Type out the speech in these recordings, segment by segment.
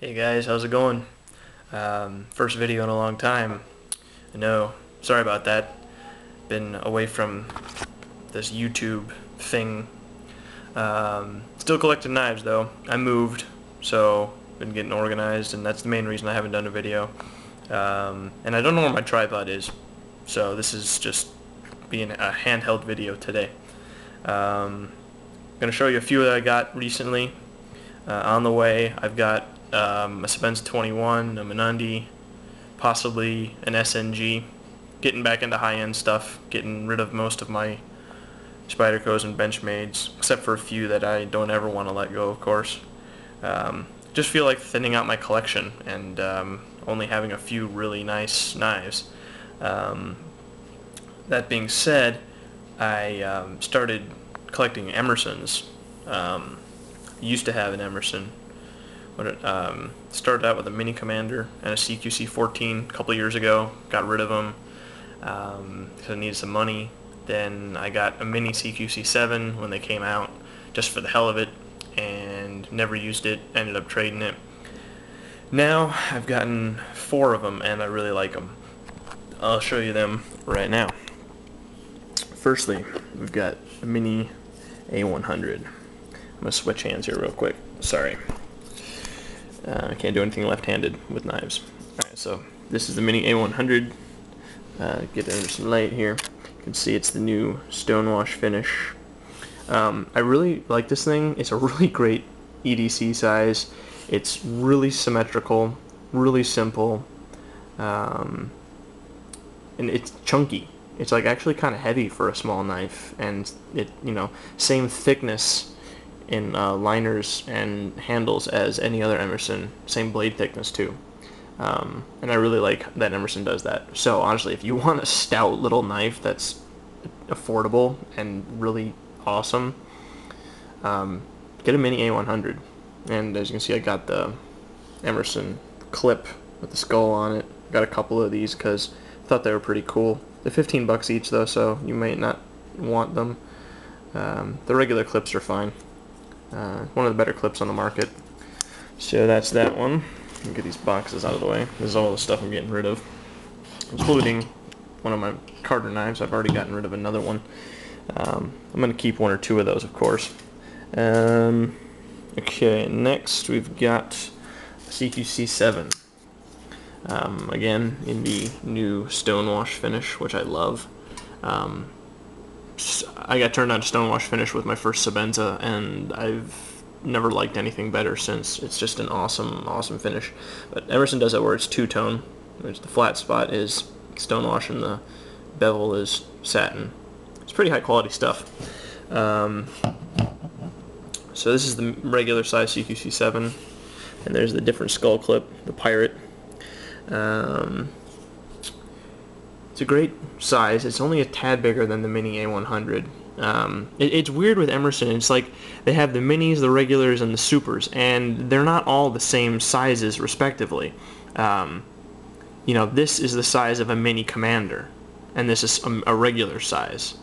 Hey guys, how's it going? First video in a long time. I know, sorry about that. Been away from this YouTube thing. Still collecting knives though. I moved, so been getting organized, and that's the main reason I haven't done a video. And I don't know where my tripod is, so this is just being a handheld video today. Gonna show you a few that I got recently. On the way, I've got a Sebenza 21, a Menundi, possibly an SNG. Getting back into high-end stuff, getting rid of most of my Spydercos and Benchmades, except for a few that I don't ever want to let go, of course. Just feel like thinning out my collection and only having a few really nice knives. That being said, I started collecting Emersons. Used to have an Emerson. But it started out with a Mini Commander and a CQC 14 a couple years ago. Got rid of them because I needed some money. Then I got a Mini CQC 7 when they came out, just for the hell of it, and never used it. Ended up trading it. Now I've gotten 4 of them, and I really like them. I'll show you them right now. Firstly, we've got a Mini A100. I'm gonna switch hands here real quick. Sorry. I can't do anything left-handed with knives. Alright, so this is the Mini A100. Get under some light here. You can see it's the new stonewash finish. I really like this thing. It's a really great EDC size. It's really symmetrical, really simple, and it's chunky. It's like actually kind of heavy for a small knife, and same thickness in liners and handles as any other Emerson, same blade thickness too. And I really like that Emerson does that. So honestly, if you want a stout little knife that's affordable and really awesome, get a Mini A100. And as you can see, I got the Emerson clip with the skull on it. Got a couple of these because I thought they were pretty cool. They're 15 bucks each though, so you might not want them. The regular clips are fine. One of the better clips on the market. So that's that one. Let me get these boxes out of the way. This is all the stuff I'm getting rid of, including one of my Carter knives. I've already gotten rid of another one. I'm going to keep 1 or 2 of those, of course. Okay, next we've got CQC 7. Again, in the new stonewash finish, which I love. I got turned on to stonewash finish with my first Sebenza, and I've never liked anything better since. It's just an awesome finish. But Emerson does it where it's two-tone. The flat spot is stonewash and the bevel is satin. It's pretty high quality stuff. So this is the regular size CQC 7, and there's the different skull clip, the Pirate. It's a great size. It's only a tad bigger than the Mini A100. It's weird with Emerson. It's like they have the minis, the regulars, and the supers, and they're not all the same sizes respectively. This is the size of a Mini Commander, and this is a regular size.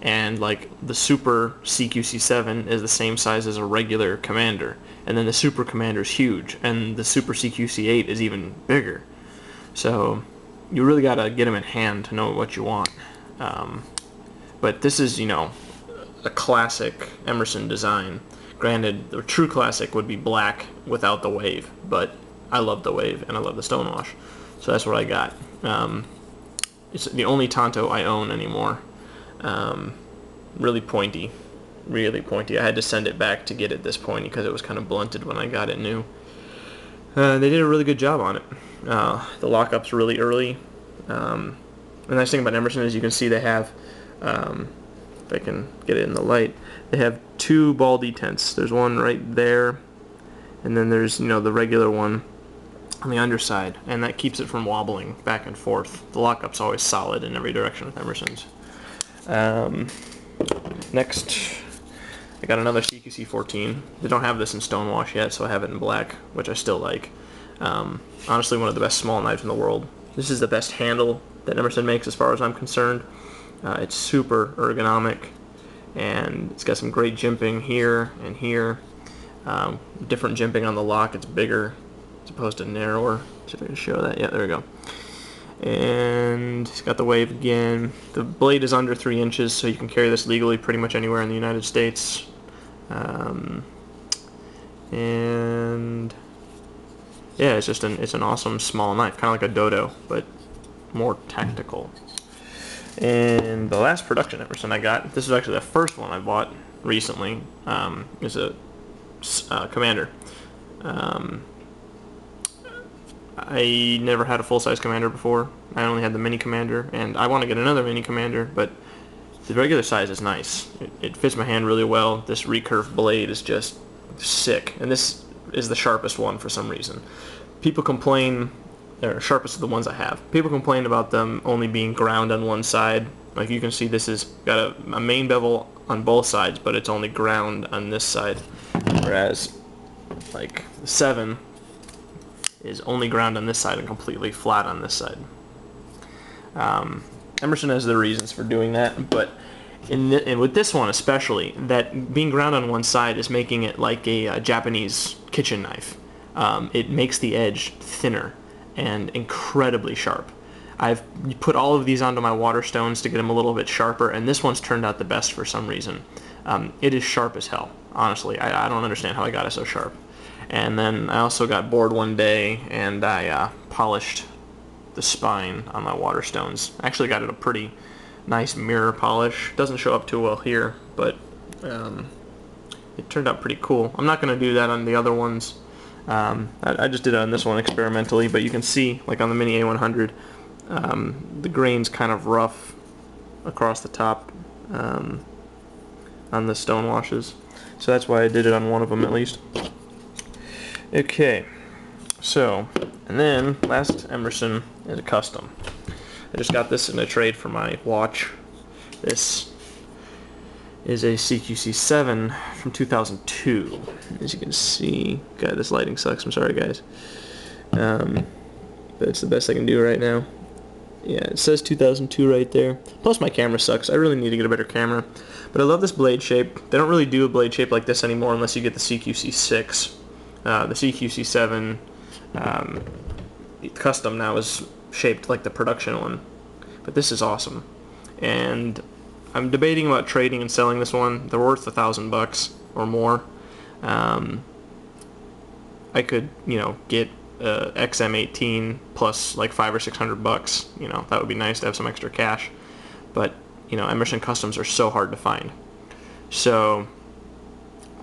And like the Super CQC 7 is the same size as a regular Commander, and then the Super Commander is huge, and the Super CQC 8 is even bigger. So you really gotta get them in hand to know what you want. But this is, a classic Emerson design. Granted, the true classic would be black without the wave, but I love the wave and I love the stonewash, so that's what I got. It's the only Tonto I own anymore. Really pointy. I had to send it back to get it this pointy because it was kind of blunted when I got it new. They did a really good job on it. The lockup's really early. The nice thing about Emerson is you can see they have, if I can get it in the light, they have 2 ball detents. There's one right there, and then there's the regular one on the underside, and that keeps it from wobbling back and forth. The lockup's always solid in every direction with Emerson's. Next, I got another CQC 14. They don't have this in stonewash yet, so I have it in black, which I still like. Honestly, one of the best small knives in the world. This is the best handle that Emerson makes as far as I'm concerned. It's super ergonomic, and it's got some great jimping here and here. Different jimping on the lock. It's bigger. as opposed to narrower. See if I can show that. Yeah, there we go. And it's got the wave again. The blade is under 3 inches, so you can carry this legally pretty much anywhere in the United States. And yeah, it's an awesome small knife, kind of like a dodo, but more tactical. And the last production Emerson I got, this is actually the first one I bought recently, is a Commander. I never had a full-size Commander before. I only had the mini Commander, and I want to get another mini Commander, but the regular size is nice. It fits my hand really well. This recurve blade is just sick, and this is the sharpest one for some reason. People complain, or sharpest of the ones I have. People complain about them only being ground on one side. Like you can see, this has got a main bevel on both sides, but it's only ground on this side, whereas like the 7 is only ground on this side and completely flat on this side. Emerson has their reasons for doing that, but and with this one especially, that being ground on one side is making it like a Japanese kitchen knife. It makes the edge thinner and incredibly sharp. I've put all of these onto my Waterstones to get them a little bit sharper, and this one's turned out the best for some reason. It is sharp as hell, honestly. I don't understand how I got it so sharp. And then I also got bored one day and I polished the spine on my Waterstones. I actually got it a pretty nice mirror polish. Doesn't show up too well here, but it turned out pretty cool. I'm not going to do that on the other ones. I just did it on this one experimentally, but you can see, like on the Mini A100, the grain's kind of rough across the top on the stone washes. So that's why I did it on one of them at least. Okay, so, and then last Emerson is a custom. I just got this in a trade for my watch. This is a CQC7 from 2002. As you can see, God, this lighting sucks. I'm sorry, guys. But it's the best I can do right now. Yeah, it says 2002 right there. Plus my camera sucks. I really need to get a better camera. But I love this blade shape. They don't really do a blade shape like this anymore unless you get the CQC6. The CQC7 custom now is shaped like the production one, but this is awesome, and I'm debating about trading and selling this one. They're worth $1,000 or more. I could, get XM18 plus like $500 or $600. That would be nice to have some extra cash, but Emerson customs are so hard to find, so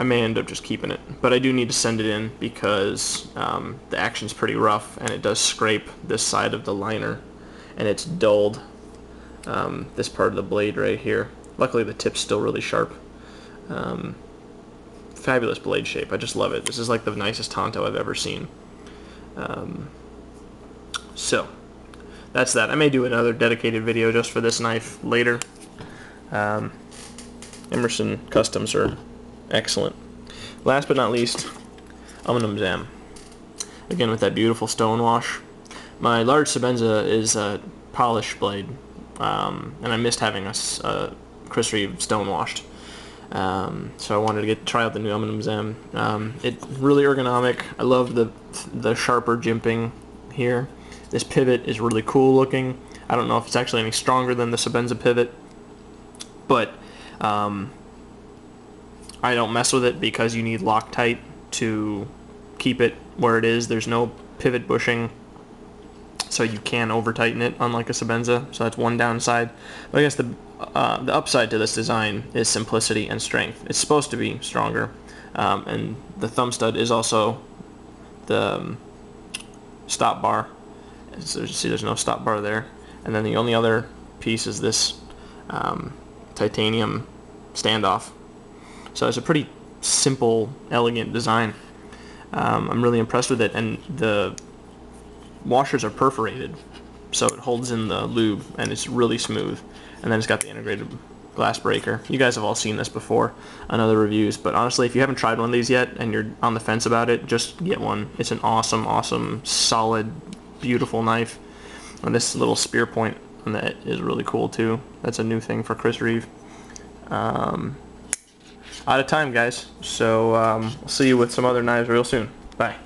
I may end up just keeping it, but I do need to send it in because the action's pretty rough and it does scrape this side of the liner, and it's dulled this part of the blade right here. Luckily the tip's still really sharp. Fabulous blade shape. I just love it. This is like the nicest Tonto I've ever seen. So that's that. I may do another dedicated video just for this knife later. Emerson customs are excellent. Last but not least, Aluminum Zam. Again with that beautiful stone wash. My large Sebenza is a polished blade, and I missed having a Chris Reeve stone washed. So I wanted to try out the new Aluminum Zam. It's really ergonomic. I love the sharper jimping here. This pivot is really cool looking. I don't know if it's actually any stronger than the Sebenza pivot, but I don't mess with it because you need Loctite to keep it where it is. There's no pivot bushing, so you can over tighten it unlike a Sebenza, so that's one downside. But I guess the upside to this design is simplicity and strength. It's supposed to be stronger, and the thumb stud is also the stop bar. So you see there's no stop bar there, and then the only other piece is this titanium standoff. So it's a pretty simple, elegant design. I'm really impressed with it, and the washers are perforated, so it holds in the lube, and it's really smooth. And then it's got the integrated glass breaker. You guys have all seen this before on other reviews, but honestly, if you haven't tried one of these yet and you're on the fence about it, just get one. It's an awesome, awesome, solid, beautiful knife. And this little spear point on that is really cool too. That's a new thing for Chris Reeve. Out of time, guys, so I'll see you with some other knives real soon. Bye.